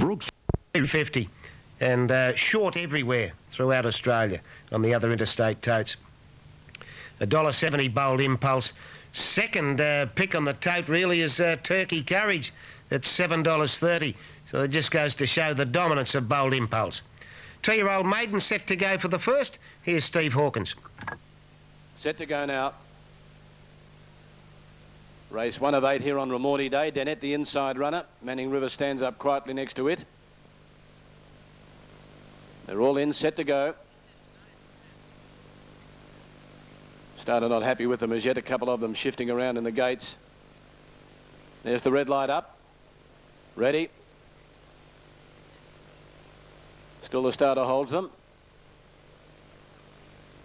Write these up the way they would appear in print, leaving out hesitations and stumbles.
Brooks. 250 and short everywhere throughout Australia on the other interstate totes. $1.70 Bold Impulse. Second pick on the tote really is Turkey Courage at $7.30. So it just goes to show the dominance of Bold Impulse. 2-year-old maiden set to go for the first. Here's Steve Hawkins. Set to go now. Race 1 of 8 here on Ramornie Day. Danette, the inside runner. Manning River stands up quietly next to it. They're all in, set to go. Starter not happy with them as yet. A couple of them shifting around in the gates. There's the red light up. Ready. Still the starter holds them.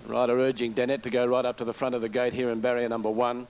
Rider urging Danette to go right up to the front of the gate here in barrier number 1.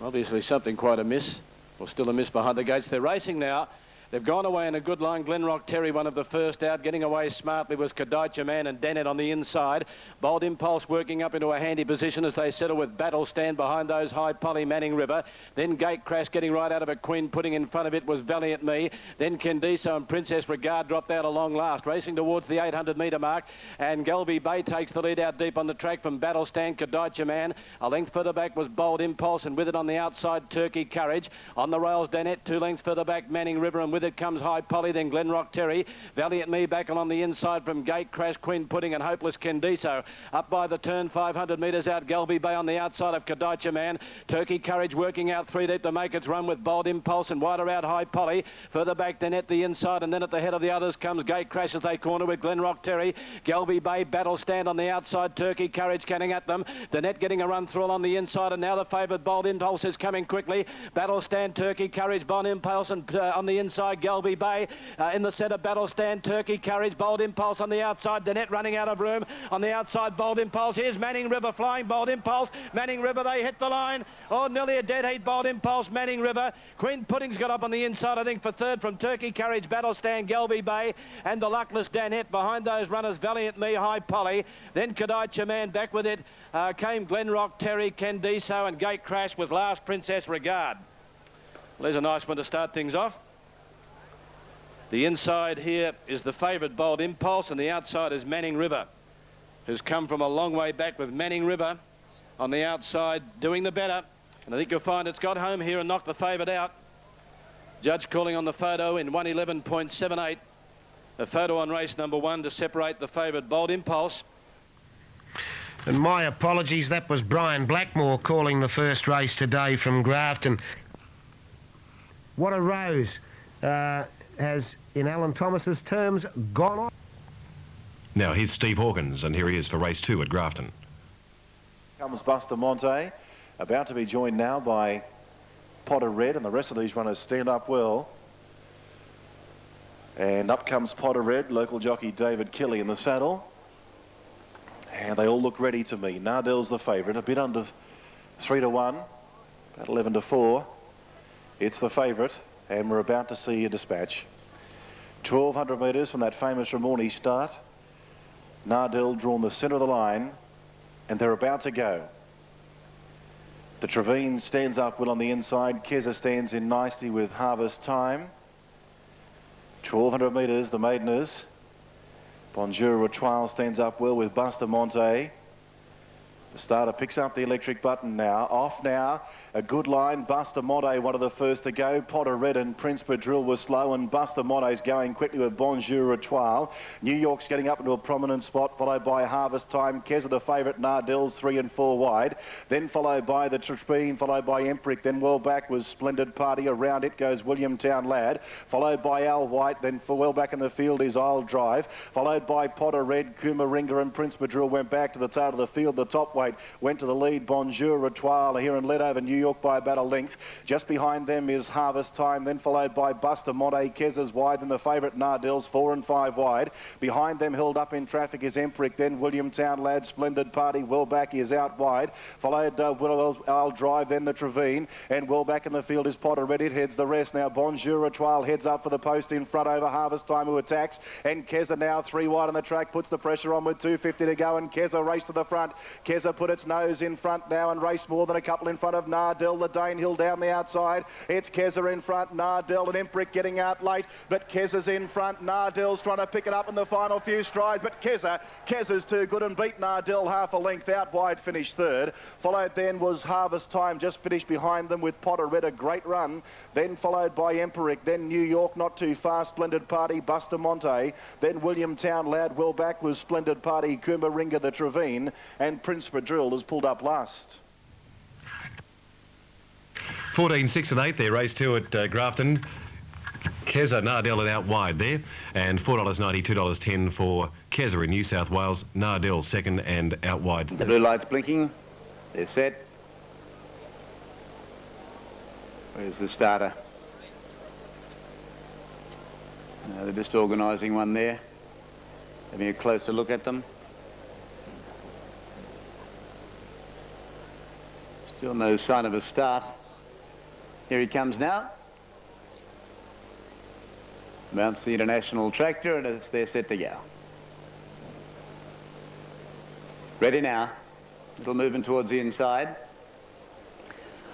Obviously something quite amiss, or still a miss behind the gates. They're racing now. They've gone away in a good line. Glenrock Terry, one of the first out. Getting away smartly was Kadicha Man and Danette on the inside. Bold Impulse working up into a handy position as they settle with Battle Stand behind those High Polly Manning River. Then Gate Crash getting right out of it. Queen putting in front of it was Valiant Me. Then Candiso and Princess Regard dropped out along last. Racing towards the 800 metre mark. And Galby Bay takes the lead out deep on the track from Battle Stand, Kadicha Man. A length further back was Bold Impulse, and with it on the outside, Turkey Courage. On the rails, Danette, 2 lengths further back, Manning River, and with it comes High Polly, then Glenrock Terry. Valiant Me back along the inside from Gate Crash, Queen Pudding and Hopeless Candiso. Up by the turn, 500 metres out, Galby Bay on the outside of Kadicha Man. Turkey Courage working out 3 deep to make its run with Bold Impulse, and wider out High Polly. Further back, Danette the inside, and then at the head of the others comes Gate Crash as they corner with Glenrock Terry. Galby Bay, Battle Stand on the outside, Turkey Courage canning at them. Danette getting a run through on the inside, and now the favoured Bold Impulse is coming quickly. Battle Stand, Turkey Courage, Bold Impulse, and on the inside, Galby Bay. In the centre, Battle Stand, Turkey Courage, Bold Impulse on the outside. Danette running out of room. On the outside, Bold Impulse. Here's Manning River flying. Bold Impulse. Manning River, they hit the line. Oh, nearly a dead heat. Bold Impulse, Manning River. Queen Pudding's got up on the inside, I think, for third from Turkey Courage, Battle Stand, Galby Bay, and the luckless Danette. Behind those runners, Valiant Me, High Polly. Then Kadicha Man back with it. Came Glenrock, Terry, Candiso, and Gate Crash with last Princess Regard. Well, there's a nice one to start things off. The inside here is the favourite Bold Impulse, and the outside is Manning River, who's come from a long way back with Manning River on the outside doing the better. And I think you'll find it's got home here and knocked the favourite out. Judge calling on the photo in 111.78. A photo on race number 1 to separate the favourite Bold Impulse. And my apologies, that was Brian Blackmore calling the first race today from Grafton. What a rose has, in Alan Thomas's terms, gone on. Now here's Steve Hawkins, and here he is for race 2 at Grafton. Comes Buster Monte, about to be joined now by Potter Red, and the rest of these runners stand up well. And up comes Potter Red, local jockey David Kelly in the saddle. And they all look ready to me. Nardell's the favourite, a bit under 3 to 1, about 11 to 4. It's the favourite, and we're about to see a dispatch. 1,200 metres from that famous Ramornie start. Nardell drawn the centre of the line, and they're about to go. The Trevine stands up well on the inside. Keza stands in nicely with Harvest Time. 1,200 metres, the maideners. Bonjour Ritual stands up well with Buster Monte. The starter picks up the electric button now. Off now. A good line. Buster Monte, one of the first to go. Potter Red and Prince Padrille were slow, and Buster Monte's going quickly with Bonjour Ritual. New York's getting up into a prominent spot, followed by Harvest Time. Keza the favourite. Nardell's 3 and 4 wide. Then followed by the Trespine, followed by Emprick. Then well back was Splendid Party. Around it goes Williamtown Lad. Followed by Al White. Then for well back in the field is Isle Drive. Followed by Potter Red, Kumaringa and Prince Padrille went back to the tail of the field. The top weight went to the lead. Bonjour Ritual here and led over New York by about a length. Just behind them is Harvest Time, then followed by Buster Monte. Keza's wide, then the favourite Nardell's 4 and 5 wide. Behind them, held up in traffic, is Emprick, then Williamtown Lad. Splendid Party well back is out wide. Followed I'll Drive, then the Trevine, and well back in the field is Potter Red. It heads the rest now. Bonjour Ritual heads up for the post in front over Harvest Time, who attacks, and Keza now 3 wide on the track, puts the pressure on with 2:50 to go, and Keza race to the front. Keza Keza put its nose in front now and raced more than a couple in front of Nardell, the Danehill down the outside. It's Keza in front, Nardell and Emprick getting out late, but Keza's in front. Nardell's trying to pick it up in the final few strides, but Keza's too good and beat Nardell half a length out wide, finished third. Followed then was Harvest Time, just finished behind them with Potter Red, a great run. Then followed by Emprick, then New York, not too far, Splendid Party, Bustamante. Then William Town, Loud well back was Splendid Party, Coomberinga, the Trevine, and Prince Padrille has pulled up last. 14, 6 and 8 there, race 2 at Grafton. Keza, Nardell and out wide there, and $4.90, $2.10 for Keza in New South Wales. Nardell second and out wide. The blue light's blinking. They're set. Where's the starter? They're just organising one there. Having a closer look at them. Still no sign of a start. Here he comes now. Mounts the International Tractor and they're set to go. Ready now. Little movement towards the inside.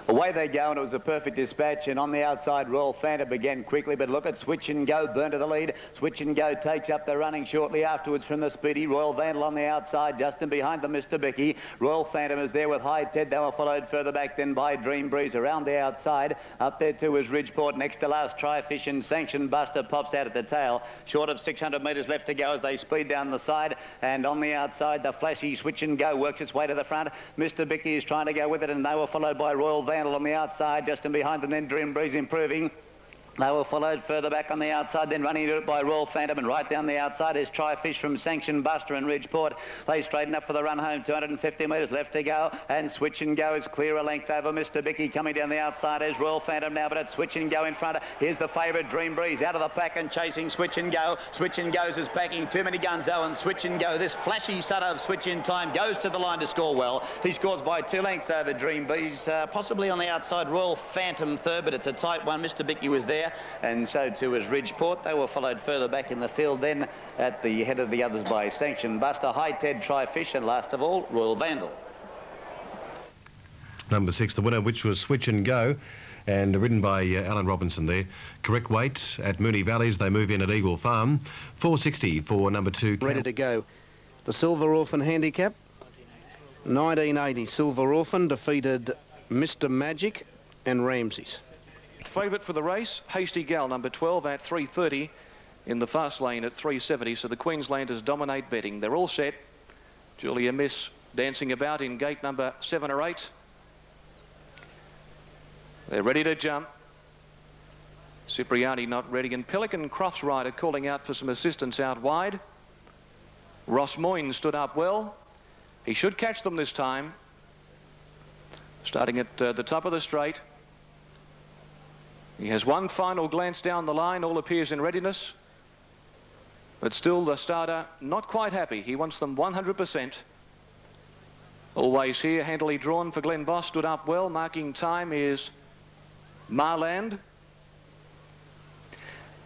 Away they go, and it was a perfect dispatch, and on the outside Royal Phantom began quickly, but look at Switch and Go, burn to the lead. Switch and Go takes up the running shortly afterwards from the Speedy. Royal Vandal on the outside, just in behind them, Mr. Bicky. Royal Phantom is there with High Ted. They were followed further back then by Dream Breeze around the outside. Up there too is Ridgeport. Next to last, Try Fish and Sanction Buster pops out at the tail. Short of 600 metres left to go as they speed down the side, and on the outside the flashy Switch and Go works its way to the front. Mr. Bicky is trying to go with it, and they were followed by Royal Vandal on the outside, just in behind them, then Dream Breeze improving. They were followed further back on the outside, then running into it by Royal Phantom, and right down the outside is Try Fish from Sanction Buster and Ridgeport. They straighten up for the run home, 250 metres left to go, and Switch and Go is clear a length over Mr. Bicky. Coming down the outside is Royal Phantom now, but it's Switch and Go in front. Here's the favourite, Dream Breeze, out of the pack and chasing Switch and Go. Switch and Go's is backing too many guns, though, and Switch and Go, this flashy son of Switch in time, goes to the line to score well. He scores by 2 lengths over Dream Breeze, possibly on the outside Royal Phantom third, but it's a tight one. Mr. Bicky was there, and so too was Ridgeport. They were followed further back in the field then at the head of the others by Sanction Buster, High Ted, Try Fish, and last of all Royal Vandal. Number 6, the winner, which was Switch and Go, and ridden by Alan Robinson there. Correct weight at Moonee Valleys. They move in at Eagle Farm. 460 for number 2. Ready to go. The Silver Orphan handicap. 1980 Silver Orphan defeated Mr. Magic and Ramsey's. Favourite for the race, Hasty Gal, number 12 at 330 in the fast lane at 370. So the Queenslanders dominate betting. They're all set. Julia Miss dancing about in gate number 7 or 8. They're ready to jump. Cipriani not ready, and Pelican Crofts rider calling out for some assistance out wide. Ross Moyne stood up well. He should catch them this time. Starting at the top of the straight. He has one final glance down the line. All appears in readiness. But still the starter not quite happy. He wants them 100%. Always here, handily drawn for Glenn Boss. Stood up well. Marking time is Marland.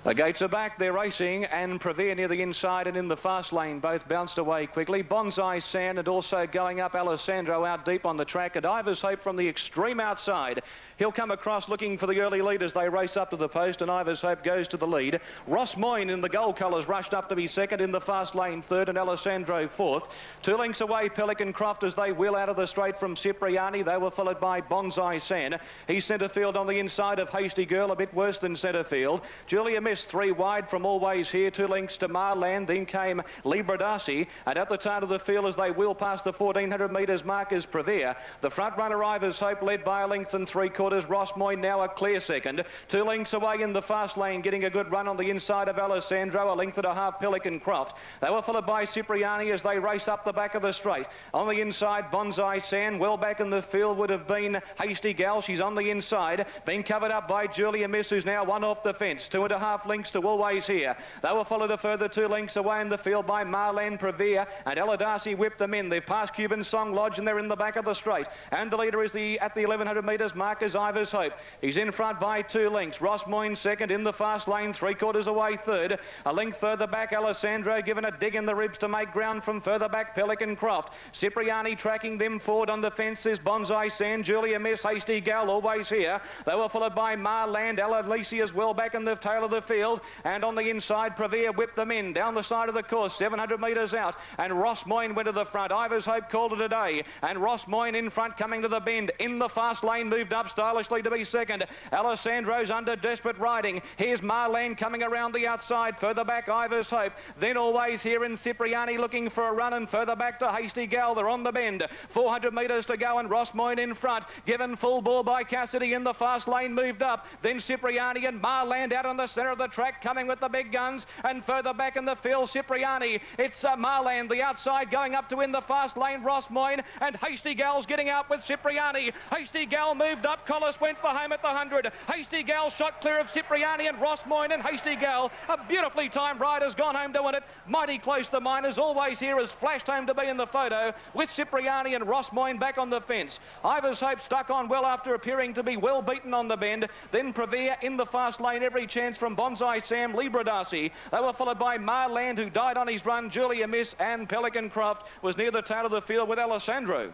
The gates are back, they're racing, and Prevere near the inside and in the fast lane, both bounced away quickly. Bonsai Sand and also going up Alessandro out deep on the track, and Ivers Hope from the extreme outside. He'll come across looking for the early lead as they race up to the post, and Ivers Hope goes to the lead. Ross Moyne in the gold colours rushed up to be second, in the fast lane third, and Alessandro fourth. 2 lengths away, Pelican Croft as they wheel out of the straight from Cipriani. They were followed by Bonsai Sand. He's centre field on the inside of Hasty Girl, a bit worse than centre field. Julia Miss 3 wide from Always Here, 2 lengths to Marland. Then came Libradasi, and at the start of the field as they wheel past the 1400 metres mark is Prevere. The front runner Ivers Hope led by 1 3/4. Ross Moyne now a clear second. 2 lengths away in the fast lane, getting a good run on the inside of Alessandro, 1.5 lengths Pelican Croft. They were followed by Cipriani as they race up the back of the straight. On the inside, Bonsai Sand. Well back in the field would have been Hasty Gal. She's on the inside, being covered up by Julia Miss, who's now 1 off the fence. 2.5 2.5 lengths to Always Here. They were followed a further 2 lengths away in the field by Marland Prevere, and Ella Darcy whipped them in. They've passed Cuban Song Lodge and they're in the back of the straight. And the leader is at the 1100 metres mark is Ivers Hope. He's in front by 2 lengths. Ross Moyne second in the fast lane, 3/4 away third. A length further back, Alessandro given a dig in the ribs to make ground from further back, Pelican Croft. Cipriani tracking them forward on the fence is Bonsai Sand, Julia Miss, Hasty Gal, Always Here. They were followed by Marland, Ella Lisi as well back in the tail of the field, and on the inside Prevere whipped them in down the side of the course, 700 metres out, and Ross Moyne went to the front. Ivers Hope called it a day, and Ross Moyne in front coming to the bend. In the fast lane moved up stylishly to be second. Alessandro's under desperate riding. Here's Marland coming around the outside, further back Ivers Hope, then Always Here in Cipriani looking for a run, and further back to Hasty Gal. They're on the bend, 400 metres to go, and Ross Moyne in front, given full ball by Cassidy in the fast lane moved up, then Cipriani and Marland out on the centre of the track coming with the big guns, and further back in the field Cipriani. It's Marland the outside going up to in the fast lane, Ross Moyne, and Hasty Gal's getting out with Cipriani. Hasty Gal moved up, Collis went for home at the 100. Hasty Gal shot clear of Cipriani and Ross Moyne, and Hasty Gal, a beautifully timed ride, has gone home to win it. Mighty close the miners, Always Here has flashed home to be in the photo with Cipriani and Ross Moyne back on the fence. Ivers Hope stuck on well after appearing to be well beaten on the bend. Then Prevere in the fast lane, every chance from Bonsai Sam, Libra Darcy. They were followed by Marland, who died on his run, Julia Miss, and Pelican Croft was near the tail of the field with Alessandro.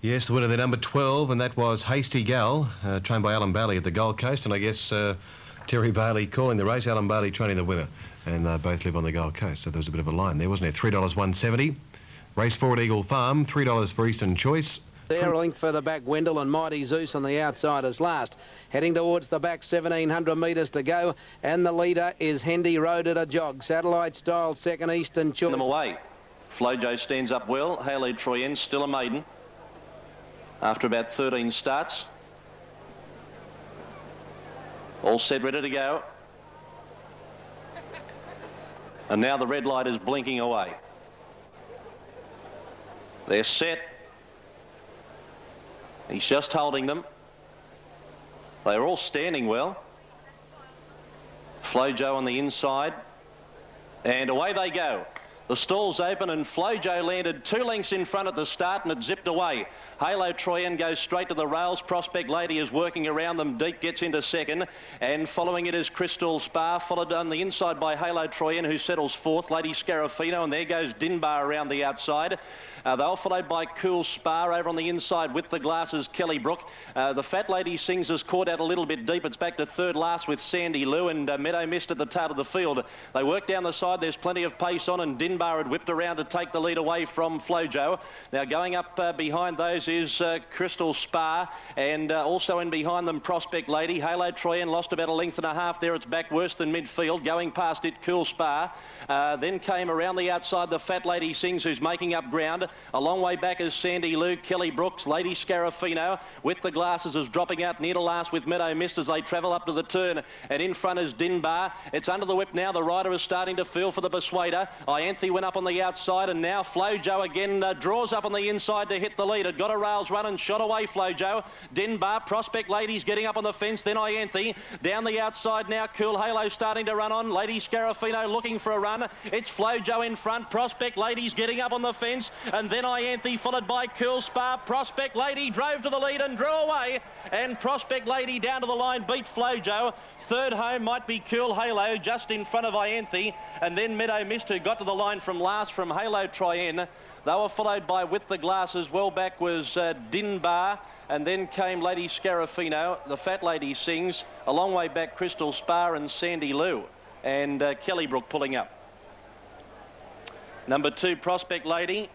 Yes, the winner there, number 12, and that was Hasty Gal, trained by Alan Bailey at the Gold Coast, and I guess Terry Bailey calling the race, Alan Bailey training the winner, and they both live on the Gold Coast, so there was a bit of a line there, wasn't there? $3.170. Race 4 at Eagle Farm, $3 for Eastern Choice. There, a length further back, Wendell and Mighty Zeus on the outside as last. Heading towards the back, 1,700 metres to go, and the leader is Hendy Road at a jog. Satellite Style second, Eastern Choice. Them away. Flojo stands up well. Haley Troyen still a maiden after about 13 starts. All set, ready to go. And now the red light is blinking away. They're set. He's just holding them. They're all standing well. Flojo on the inside. And away they go. The stall's open and Flojo landed 2 lengths in front at the start and it zipped away. Halo Troyen goes straight to the rails. Prospect Lady is working around them deep, gets into second. And following it is Crystal Spar, followed on the inside by Halo Troyen, who settles fourth. Lady Scarafino, and there goes Dinbar around the outside. They're followed by Cool Spar over on the inside with the glasses, Kelly Brook. The Fat Lady Sings is caught out a little bit deep. It's back to third last with Sandy Lou, and Meadow Mist at the tail of the field. They work down the side. There's plenty of pace on, and Dinbar had whipped around to take the lead away from Flojo. Now going up behind those is Crystal Spar, and also in behind them Prospect Lady. Halo Troyen lost about 1.5 lengths there. It's back worse than midfield. Going past it, Cool Spar. Then came around the outside the Fat Lady Sings, who's making up ground. A long way back is Sandy Lou, Kelly Brooks, Lady Scarafino with the glasses is dropping out near to last with Meadow Mist as they travel up to the turn. And in front is Dinbar. It's under the whip now. The rider is starting to feel for the Persuader. Ianthe went up on the outside, and now Flojo again draws up on the inside to hit the lead. It got a rails run and shot away Flojo. Dinbar, Prospect Lady's getting up on the fence, then Ianthe. Down the outside now, Cool Halo starting to run on. Lady Scarafino looking for a run. It's Flojo in front. Prospect Lady's getting up on the fence, and then Ianthe followed by Cool Spar. Prospect Lady drove to the lead and drew away, and Prospect Lady down to the line beat Flojo. Third home might be Cool Halo just in front of Ianthe, and then Meadow Mist, who got to the line from last from Halo Troyen. They were followed by With the Glasses. Well back was Dinbar, and then came Lady Scarafino. The Fat Lady Sings. A long way back Crystal Spar and Sandy Lou, and Kelly Brook pulling up. Number 2, Prospect Lady,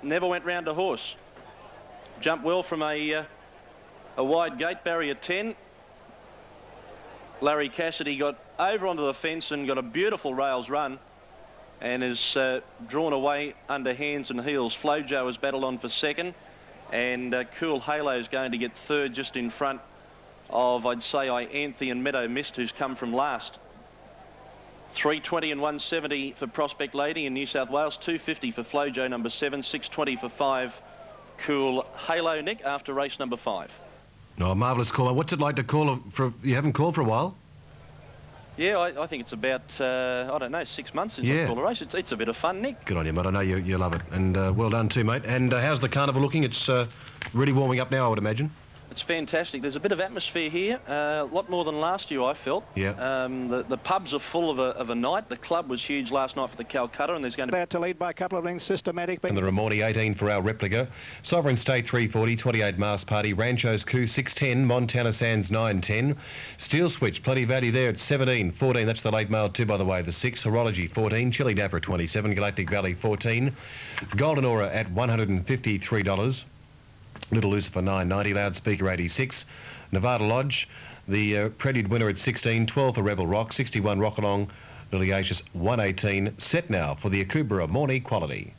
never went round a horse. Jumped well from a wide gate, barrier 10. Larry Cassidy got over onto the fence and got a beautiful rails run, and is drawn away under hands and heels. Flojo has battled on for second, and Cool Halo is going to get third just in front of, I'd say, Ianthe and Meadow Mist, who's come from last. 320 and 170 for Prospect Lady in New South Wales, 250 for Flojo number 7, 620 for 5 Cool Halo, Nick, after race number 5. No, a marvellous call. What's it like to call for? You haven't called for a while? Yeah, I think it's about, I don't know, 6 months since I've called a race. It's a bit of fun, Nick. Good on you, mate. I know you love it. And well done too, mate. And how's the carnival looking? It's really warming up now, I would imagine. It's fantastic. There's a bit of atmosphere here, a lot more than last year, I felt. Yeah. The pubs are full of a night. The club was huge last night for the Calcutta, and there's going to be... About to lead by a couple of lengths, Systematic. And the Ramornie 18 for our replica. Sovereign State 340, 28 Masked Party. Rancho's Coup 610, Montana Sands 910. Steel Switch, plenty value there at 17, 14. That's the late mail too, by the way. The 6, Horology 14, Chili Dapper 27, Galactic Valley 14. Golden Aura at $153. Little Lucifer 990, Loudspeaker 86, Nevada Lodge, the Prelude winner at 16, 12 for Rebel Rock, 61 Rock Along, Liliaceous 118, set now for the Akubra Morning Quality.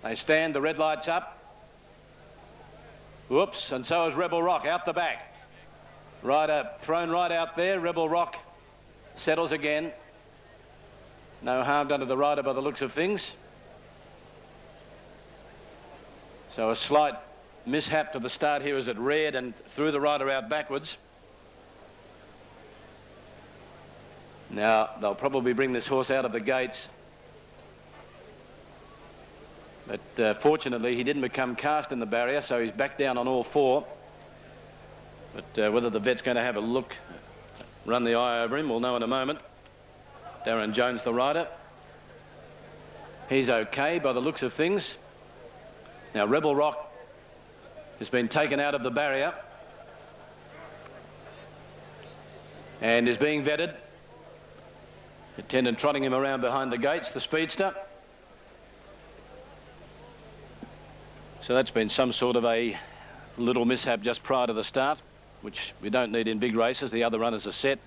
They stand, the red light's up. Whoops, and so is Rebel Rock out the back. Rider thrown right out there, Rebel Rock settles again. No harm done to the rider by the looks of things. So a slight mishap to the start here as it reared and threw the rider out backwards. Now they'll probably bring this horse out of the gates. But fortunately he didn't become cast in the barrier, so he's back down on all four. But whether the vet's going to have a look, run the eye over him, we'll know in a moment. Darren Jones, the rider. He's okay by the looks of things. Now Rebel Rock has been taken out of the barrier and is being vetted. Attendant trotting him around behind the gates, the speedster. So that's been some sort of a little mishap just prior to the start, which we don't need in big races. The other runners are set.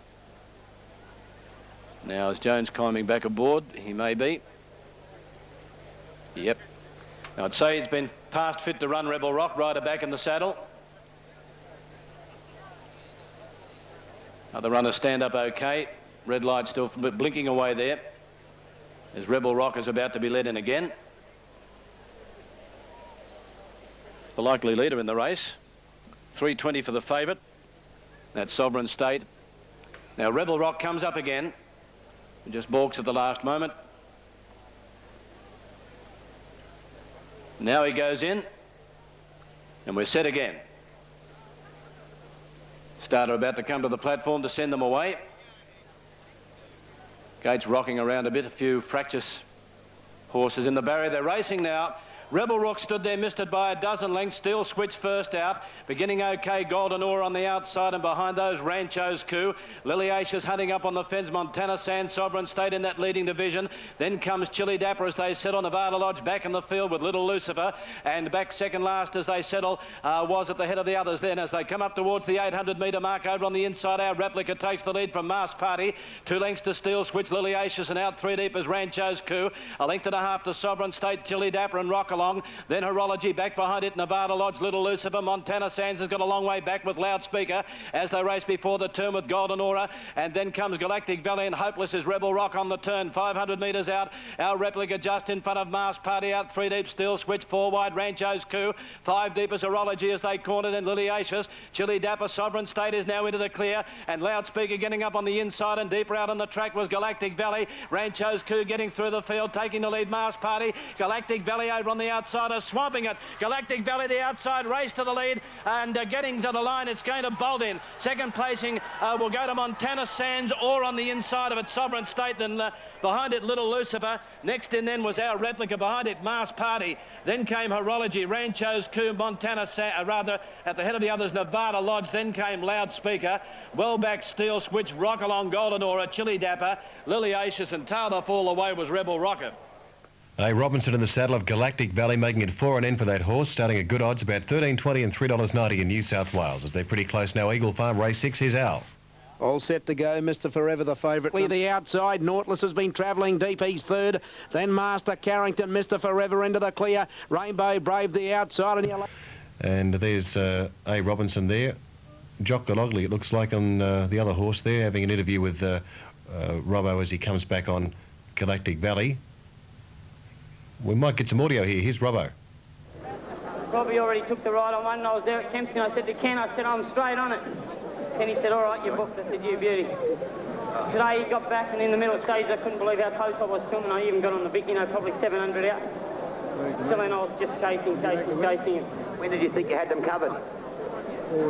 Now is Jones climbing back aboard? He may be. Yep. Now I'd say he's been past fit to run Rebel Rock, rider back in the saddle. Other runners stand up okay. Red light still blinking away there as Rebel Rock is about to be led in again. The likely leader in the race. 320 for the favourite. That's Sovereign State. Now Rebel Rock comes up again. He just balks at the last moment. Now he goes in, and we're set again. Starter about to come to the platform to send them away. Gates rocking around a bit, a few fractious horses in the barrier. They're racing now. Rebel Rock stood there, missed it by a dozen lengths. Steel Switch first out. Beginning okay, Golden Aura on the outside, and behind those, Rancho's Coup. Liliaceous hunting up on the fence. Montana Sands, Sovereign State in that leading division. Then comes Chili Dapper as they settle. Nevada Lodge back in the field with Little Lucifer. And back second last as they settle was at the head of the others then. As they come up towards the 800-metre mark over on the inside, our replica takes the lead from Masked Party. 2 lengths to Steel Switch, Liliaceous, and out 3 deep as Rancho's Coup. 1.5 lengths to Sovereign State, Chili Dapper and Rock Along. Then Horology back behind it, Nevada Lodge, Little Lucifer. Montana Sands has got a long way back with Loudspeaker as they race before the turn with Golden Aura. And then comes Galactic Valley, and Hopeless is Rebel Rock on the turn. 500 metres out, our replica just in front of Masked Party. Out 3 deep, Steel Switch, 4 wide, Rancho's Coup. 5 deep is Horology as they cornered, and Liliaceous. Chili Dapper, Sovereign State is now into the clear, and Loudspeaker getting up on the inside, and deeper out on the track was Galactic Valley. Rancho's Coup getting through the field, taking the lead, Masked Party. Galactic Valley over on the outside, swamping it. Galactic Valley the outside, race to the lead, and getting to the line, it's going to bolt in. Second placing will go to Montana Sands, or on the inside of it, Sovereign State, then behind it, Little Lucifer. Next in then was our replica, behind it, Masked Party. Then came Horology, Rancho's Coup, Montana Sands, rather at the head of the others, Nevada Lodge. Then came Loudspeaker, well back Steel Switch, Rock Along, Golden Aura, Chili Dapper, Liliaceous, and tailed off all the way was Rebel Rocket. Robinson in the saddle of Galactic Valley, making it 4 and N for that horse, starting at good odds, about $13.20 and $3.90 in New South Wales. As they're pretty close now, Eagle Farm, race 6, here's Al. All set to go, Mr. Forever, the favourite. The outside, Nautilus has been travelling deep, he's third. Then Master Carrington, Mr. Forever into the clear. Rainbow Brave the outside. And there's A. Robinson there. Jock Galogly, it looks like, on the other horse there, having an interview with Robbo as he comes back on Galactic Valley. We might get some audio here. Here's Robbo. Robbie already took the ride on one, and I was there at Kempston. I said to Ken, I said, I'm straight on it. Kenny said, all right, you're booked. I said, you beauty. Today he got back, and in the middle stage I couldn't believe how close I was to him, and I even got on the big, you know, probably 700 out. Till then I was just chasing. When did you think you had them covered?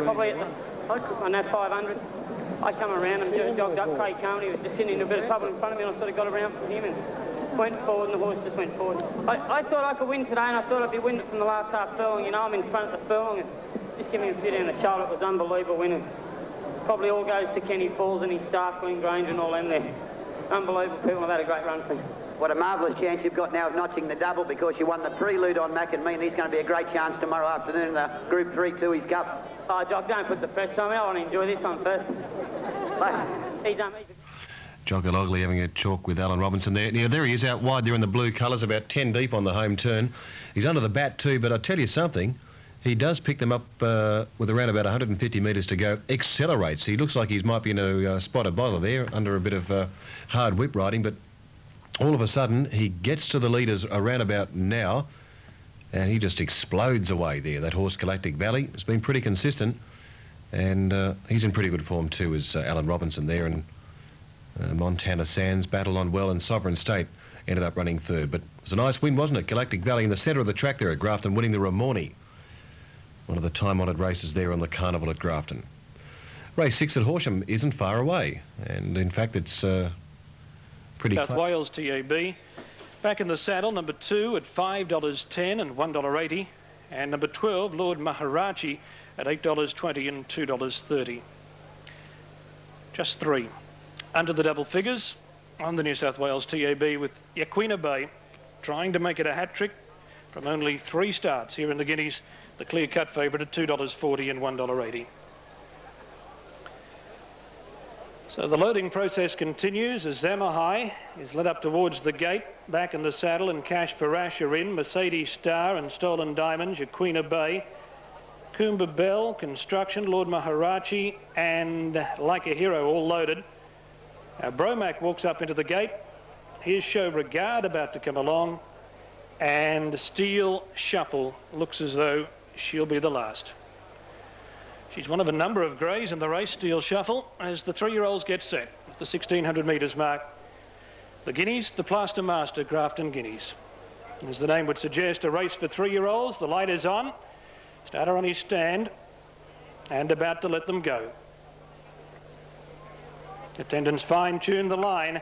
Probably at on that 500. I come around and just jogged up. Craig Cohen, he was just sitting in a bit of trouble in front of me, and I sort of got around from him and went forward, and the horse just went forward. I thought I could win today, and I thought I'd be winning from the last half furlong. You know, I'm in front of the furlong, and just give me a few down the shoulder. It was unbelievable winning. Probably all goes to Kenny Falls and his staff, Glenn Granger and all them there. Unbelievable people. Have had a great run for me. What a marvellous chance you've got now of notching the double, because you won the prelude on Mac and me, and he's going to be a great chance tomorrow afternoon in the Group 3 2's Cup. Oh, Jock, don't put the pressure on me. I want to enjoy this one first. He's done me. Jock Logley having a chalk with Alan Robinson there. Now, there he is out wide there in the blue colours, about 10 deep on the home turn. He's under the bat too, but I tell you something, he does pick them up with around about 150 metres to go. Accelerates. He looks like he might be in a spot of bother there under a bit of hard whip riding, but all of a sudden he gets to the leaders around about now, and he just explodes away there. That horse, Galactic Valley, has been pretty consistent, and he's in pretty good form too, as Alan Robinson there, and Montana Sands battled on well, and Sovereign State ended up running third. But it was a nice win, wasn't it? Galactic Valley in the centre of the track there at Grafton, winning the Ramornie, one of the time-honoured races there on the Carnival at Grafton. Race 6 at Horsham isn't far away, and in fact it's pretty South Wales TAB. Back in the saddle, number 2 at $5.10 and $1.80, and number 12, Lord Maharaji, at $8.20 and $2.30. Just 3. Under the double figures on the New South Wales TAB, with Yaquina Bay trying to make it a hat-trick from only 3 starts here in the Guineas, the clear-cut favourite at $2.40 and $1.80. So the loading process continues as Zamahai is led up towards the gate. Back in the saddle, and Cash Farash are in. Mercedes Star and Stolen Diamonds, Yaquina Bay, Coomba Bell, Construction, Lord Maharaji and Like a Hero all loaded. Bromac walks up into the gate. Here's Show Regard about to come along, and Steel Shuffle looks as though she'll be the last. She's one of a number of greys in the race, Steel Shuffle, as the 3-year-olds get set at the 1,600 metres mark. The Guineas, the Plaster Master Grafton Guineas. As the name would suggest, a race for 3-year-olds. The light is on. Starter on his stand and about to let them go. Attendants fine-tune the line.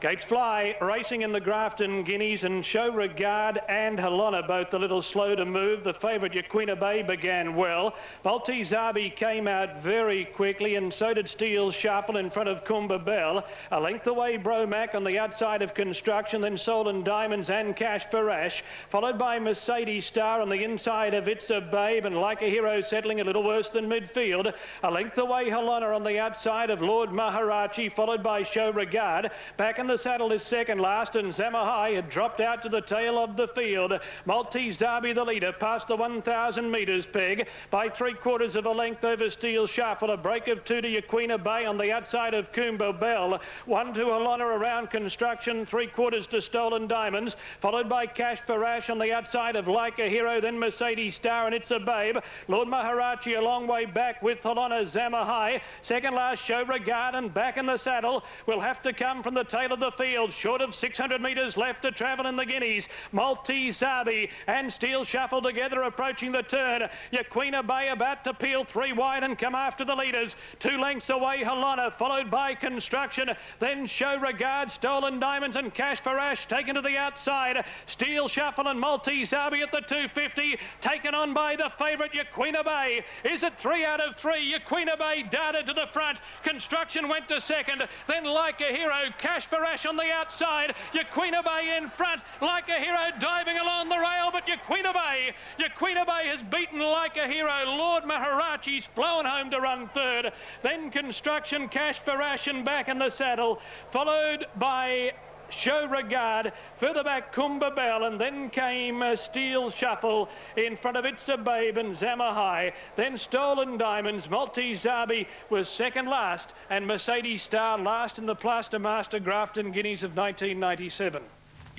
Gates fly, racing in the Grafton Guineas, and Show Regard and Helena both a little slow to move. The favourite Yaquina Bay began well. Maltezabi came out very quickly, and so did Steel Shuffle in front of Coomba Bell. A length away Bromac on the outside of Construction, then Stolen Diamonds and Cash Farash, followed by Mercedes Star on the inside of It's a Babe, and Like a Hero settling a little worse than midfield. A length away Helena on the outside of Lord Maharaji, followed by Show Regard. Back in the saddle is second last, and Zamahai had dropped out to the tail of the field. Maltezabi the leader past the 1,000 metres peg by 3/4 of a length over Steel Shuffle. A break of 2 to Yaquina Bay on the outside of Coomba Bell. 1 to Helena around Construction, 3/4 to Stolen Diamonds, followed by Cash Farash on the outside of Like a Hero, then Mercedes Star and It's a Babe. Lord Maharaji a long way back with Helena. Zamahai second last, Show Regard, and back in the saddle will have to come from the tail of the field, short of 600 metres left to travel in the Guineas. Maltezabi and Steel Shuffle together approaching the turn. Yaquina Bay about to peel 3 wide and come after the leaders. 2 lengths away Helena, followed by Construction, then Show Regard, Stolen Diamonds and Cash Farash taken to the outside. Steel Shuffle and Maltezabi at the 250, taken on by the favourite Yaquina Bay. Is it 3 out of 3? Yaquina Bay darted to the front. Construction went to second, then Like a Hero, Cash Farash on the outside, Yaquina Bay in front, Like a Hero diving along the rail, but Yaquina Bay has beaten Like a Hero. Lord Maharaji's flown home to run third, then Construction, Cash Farash and back in the saddle, followed by Show Regard, further back Coomba Bell, and then came Steel Shuffle in front of It's a Babe and Zamahai, then Stolen Diamonds. Maltezabi was second last, and Mercedes Star last in the Plaster Master Grafton Guineas of 1997.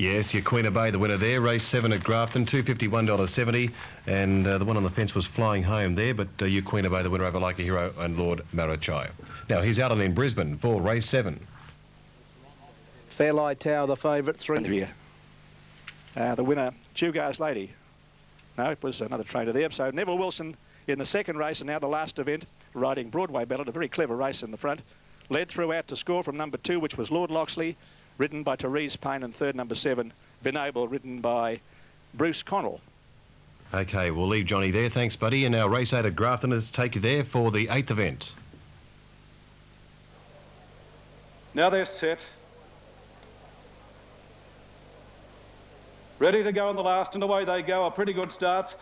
Yes, your Queen of Bay, the winner there. Race 7 at Grafton, $251.70. And the one on the fence was Flying Home there, but your Queen of Bay, the winner over Like a Hero and Lord Marachai. Now, he's out in Brisbane for race 7. Fairlight Tower, the favourite, 3. The winner, Jugar's Lady. No, it was another trainer there. So Neville Wilson in the second race, and now the last event, riding Broadway Ballad, a very clever race in the front. Led throughout to score from number 2, which was Lord Loxley, ridden by Therese Payne, and third, number 7, Benable, ridden by Bruce Connell. OK, we'll leave Johnny there. Thanks, buddy. And now race 8 at Grafton. Let's take you there for the 8th event. Now they're set. Ready to go on the last, and away they go. A pretty good start.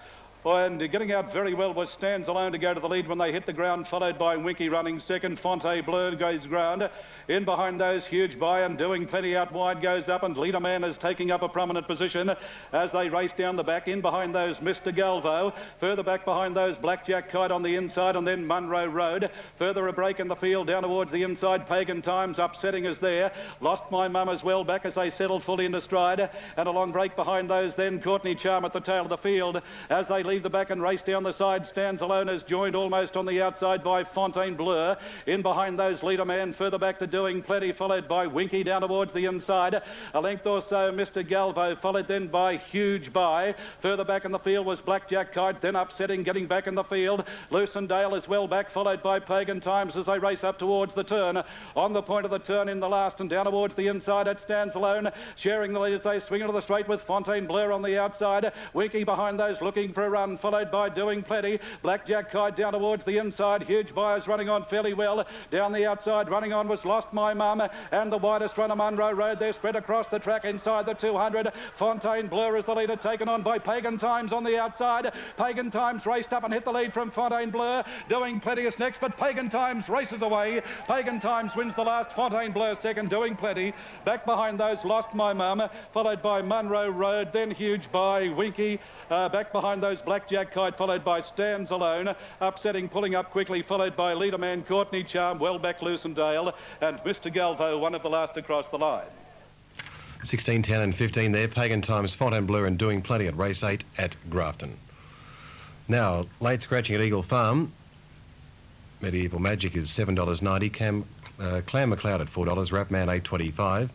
And getting out very well was Stands Alone to go to the lead when they hit the ground, followed by Winky running second. Fonte Bleu goes ground. In behind those, Huge Buy and Doing Plenty out wide goes up, and Leader Man is taking up a prominent position as they race down the back. In behind those, Mr. Galvo. Further back behind those, Blackjack Kite on the inside, and then Munro Road. Further a break in the field down towards the inside. Pagan Times upsetting us there. Lost My Mum as well back as they settled fully into stride. And a long break behind those then, Courtney Charm at the tail of the field as they leave the back and race down the side. Stands Alone is joined almost on the outside by Fontaine Bleu. In behind those, Leader Man. Further back to Doing Plenty, followed by Winky down towards the inside. A length or so, Mr. Galvo, followed then by Huge Buy. Further back in the field was Blackjack Kite, then upsetting, getting back in the field. Lucendale is well back, followed by Pagan Times as they race up towards the turn. On the point of the turn in the last and down towards the inside, it Stands Alone, sharing the lead as they swing into the straight with Fontaine Bleu on the outside. Winky behind those, looking for a run, followed by Doing Plenty. Blackjack Kite down towards the inside. Huge Buyers running on fairly well. Down the outside, running on was Lost My Mum, and the widest runner, Munro Road. They're spread across the track inside the 200. Fontaine Bleu is the leader, taken on by Pagan Times on the outside. Pagan Times raced up and hit the lead from Fontaine Bleu. Doing Plenty is next, but Pagan Times races away. Pagan Times wins the last. Fontaine Bleu second. Doing Plenty. Back behind those, Lost My Mum, followed by Munro Road, then Huge Buy, Winky. Back behind those, Blackjack Kite, followed by Stands Alone. Upsetting, pulling up quickly, followed by Leader Man, Courtney Charm, well back Lucendale, and Mr. Galvo, one of the last across the line. 16, 10 and 15 there. Pagan Times, Fontaine Bleu and Doing Plenty at race 8 at Grafton. Now, late scratching at Eagle Farm. Medieval Magic is $7.90. Clam McLeod at $4. Rapman $8.25.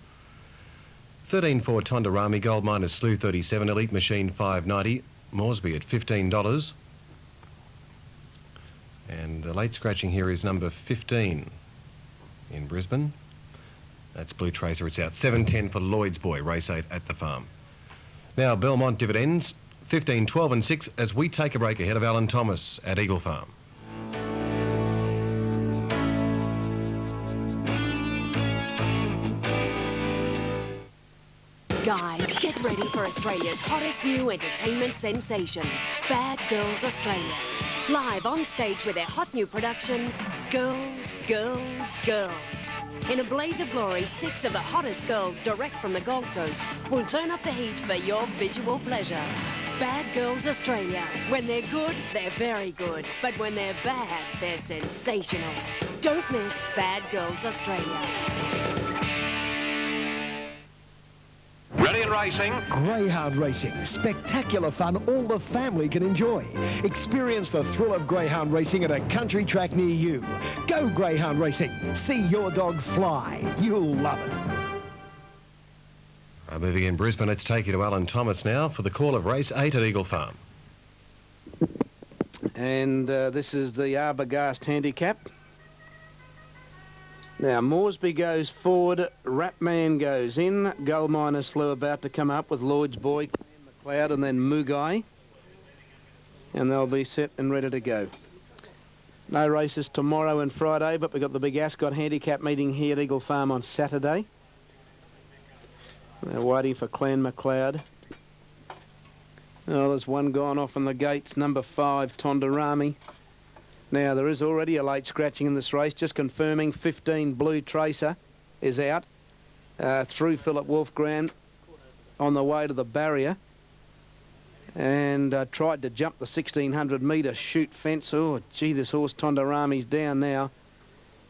13 for Tondarami. Gold Miners Slew $37. Elite Machine $5.90. Moresby at $15. And the late scratching here is number 15 in Brisbane. That's Blue Tracer. It's out. 7.10 for Lloyd's Boy, race 8 at the farm. Now, Belmont dividends, 15, 12 and 6 as we take a break ahead of Alan Thomas at Eagle Farm. Guys, get ready for Australia's hottest new entertainment sensation, Bad Girls Australia. Live on stage with their hot new production, Girls, Girls, Girls. In a blaze of glory, 6 of the hottest girls direct from the Gold Coast will turn up the heat for your visual pleasure. Bad Girls Australia. When they're good, they're very good. But when they're bad, they're sensational. Don't miss Bad Girls Australia. Ready and racing. Greyhound racing. Spectacular fun all the family can enjoy. Experience the thrill of greyhound racing at a country track near you. Go greyhound racing. See your dog fly. You'll love it. Moving in Brisbane, let's take you to Alan Thomas now for the call of race 8 at Eagle Farm. And this is the Arbogast handicap. Now, Moresby goes forward, Rapman goes in, Gold Miner Slew about to come up with Lloyd's Boy, McLeod and then Mugai. And they'll be set and ready to go. No races tomorrow and Friday, but we've got the big Ascot handicap meeting here at Eagle Farm on Saturday. They're waiting for Clan McLeod. Oh, there's one gone off in the gates, number 5, Tondarami. Now, there is already a late scratching in this race, just confirming 15 Blue Tracer is out through Philip Wolfgram on the way to the barrier and tried to jump the 1600 metre chute fence. Oh, gee, this horse Tondarami's down now.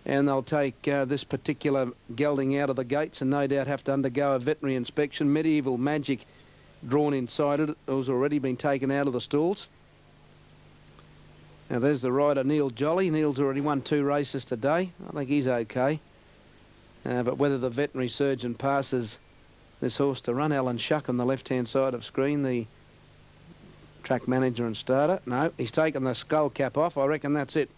And they'll take this particular gelding out of the gates and no doubt have to undergo a veterinary inspection. Medieval Magic drawn inside it has already been taken out of the stalls. Now there's the rider, Neil Jolly. Neil's already won 2 races today. I think he's okay. But whether the veterinary surgeon passes this horse to run, Alan Shuck on the left-hand side of screen, the track manager and starter. No, he's taken the skull cap off. I reckon that's it.